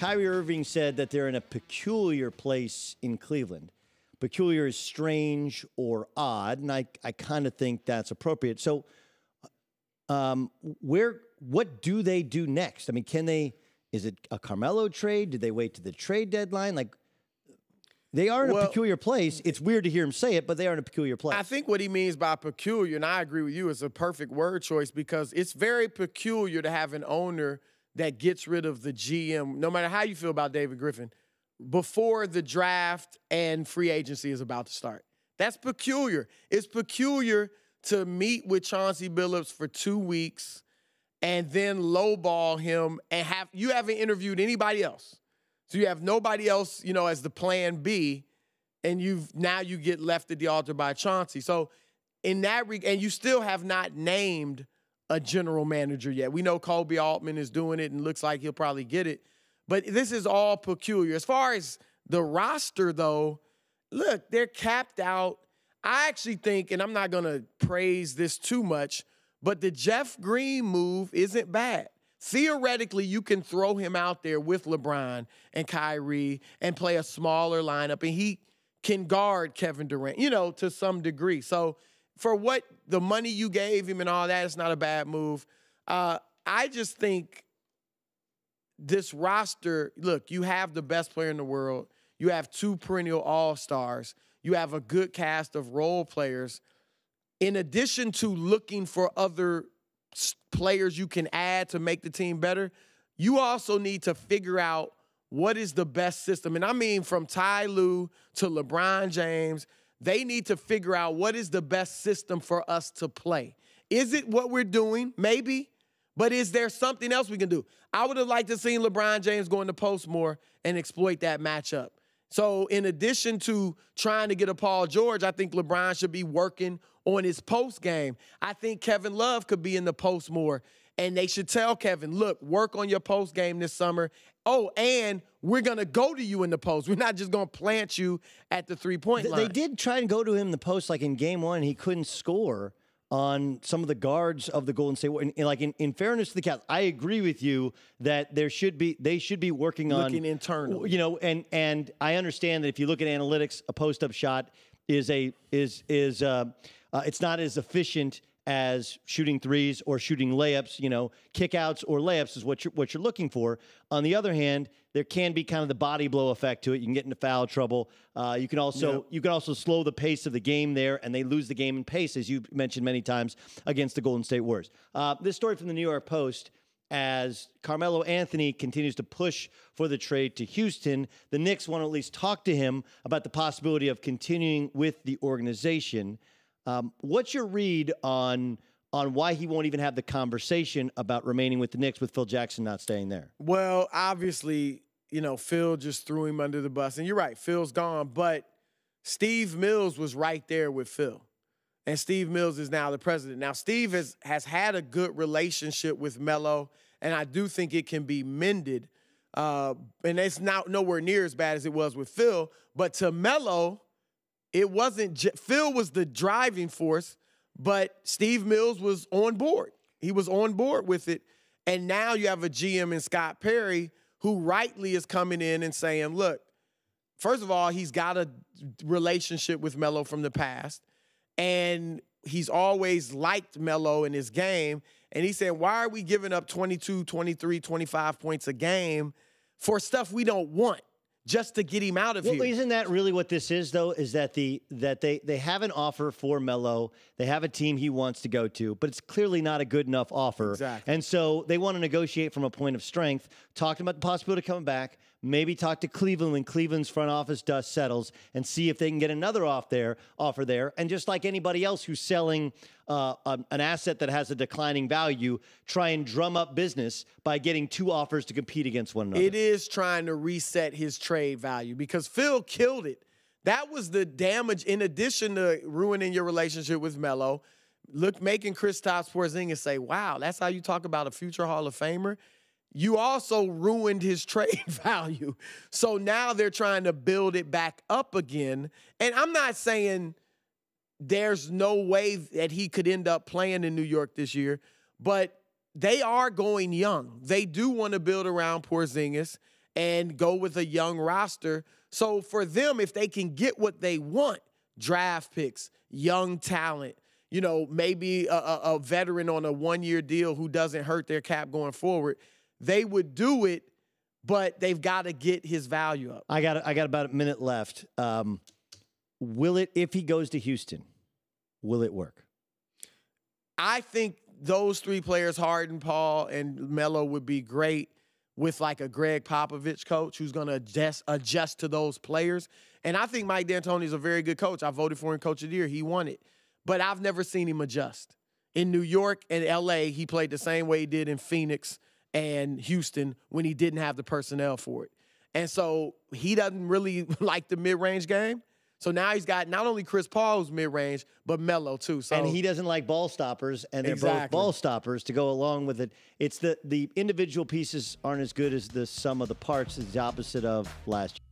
Kyrie Irving said that they're in a peculiar place in Cleveland. Peculiar is strange or odd, and I kind of think that's appropriate. So, what do they do next? I mean, is it a Carmelo trade? Do they wait to the trade deadline? Like, they are in a peculiar place. It's weird to hear him say it, but they are in a peculiar place. I think what he means by peculiar, and I agree with you, is a perfect word choice because it's very peculiar to have an owner that gets rid of the GM, no matter how you feel about David Griffin, before the draft and free agency is about to start. That's peculiar. It's peculiar to meet with Chauncey Billups for 2 weeks and then lowball him and you haven't interviewed anybody else. So you have nobody else, as the plan B, and now you get left at the altar by Chauncey. So in that and you still have not named a general manager yet. We know Kobe Altman is doing it and looks like he'll probably get it. But this is all peculiar. As far as the roster, though, look, they're capped out. I actually think, and I'm not going to praise this too much, but the Jeff Green move isn't bad. Theoretically, you can throw him out there with LeBron and Kyrie and play a smaller lineup, and he can guard Kevin Durant, to some degree. So for what the money you gave him and all that, it's not a bad move. I just think this roster, look, you have the best player in the world. You have 2 perennial all-stars. You have a good cast of role players. In addition to looking for other players you can add to make the team better, you also need to figure out what is the best system. And I mean from Ty Lue to LeBron James, they need to figure out what is the best system for us to play. Is it what we're doing? Maybe. But is there something else we can do? I would have liked to see LeBron James go into post more and exploit that matchup. So in addition to trying to get a Paul George, I think LeBron should be working on his post game. I think Kevin Love could be in the post more, and they should tell Kevin, look, work on your post game this summer. Oh, and we're going to go to you in the post. We're not just going to plant you at the three-point line. They did try and go to him in the post, like in game 1, he couldn't score on some of the guards of the Golden State. In fairness to the Cavs, I agree with you that they should be working on looking internal. And I understand that if you look at analytics, a post-up shot is it's not as efficient as shooting threes or shooting layups. Kickouts or layups is what you're looking for. On the other hand, there can be kind of the body blow effect to it. You can get into foul trouble. You can also slow the pace of the game there, and they lose the game in pace, as you mentioned many times, against the Golden State Warriors. This story from the New York Post, as Carmelo Anthony continues to push for the trade to Houston, the Knicks want to at least talk to him about the possibility of continuing with the organization. What's your read on why he won't even have the conversation about remaining with the Knicks with Phil Jackson not staying there? Well, obviously, Phil just threw him under the bus. And you're right, Phil's gone. But Steve Mills was right there with Phil. And Steve Mills is now the president. Now, Steve has had a good relationship with Melo, and I do think it can be mended. And it's nowhere near as bad as it was with Phil. But to Melo, it wasn't Phil was the driving force, but Steve Mills was on board. He was on board with it. And now you have a GM in Scott Perry who rightly is coming in and saying, look, first of all, he's got a relationship with Melo from the past, and he's always liked Melo in his game. And he said, why are we giving up 22, 23, 25 points a game for stuff we don't want? Just to get him out of here. Isn't that really what this is, though? Is that they have an offer for Melo, they have a team he wants to go to, but it's clearly not a good enough offer. Exactly. And so they want to negotiate from a point of strength, talk about the possibility of coming back, maybe talk to Cleveland when Cleveland's front office dust settles, and see if they can get another offer there. And just like anybody else who's selling an asset that has a declining value, try and drum up business by getting 2 offers to compete against one another. It is trying to reset his trade value because Phil killed it. That was the damage, in addition to ruining your relationship with Melo, making Kristaps Porzingis say, wow, that's how you talk about a future Hall of Famer? You also ruined his trade value. So now they're trying to build it back up again. And I'm not saying there's no way that he could end up playing in New York this year, but they are going young. They do want to build around Porzingis, and go with a young roster. So for them, if they can get what they want, draft picks, young talent, you know, maybe a veteran on a one-year deal who doesn't hurt their cap going forward, they would do it, but they've got to get his value up. I got about a minute left. Will it, if he goes to Houston, will it work? I think those three players, Harden, Paul, and Melo, would be great with like a Greg Popovich coach who's going to adjust to those players. And I think Mike D'Antoni is a very good coach. I voted for him Coach of the Year. He won it. But I've never seen him adjust. In New York and L.A., he played the same way he did in Phoenix and Houston when he didn't have the personnel for it. And so he doesn't really like the mid-range game. So now he's got not only Chris Paul's mid-range, but Melo too. So, and he doesn't like ball stoppers, and they're both ball stoppers to go along with it. It's the individual pieces aren't as good as the sum of the parts. It's the opposite of last year.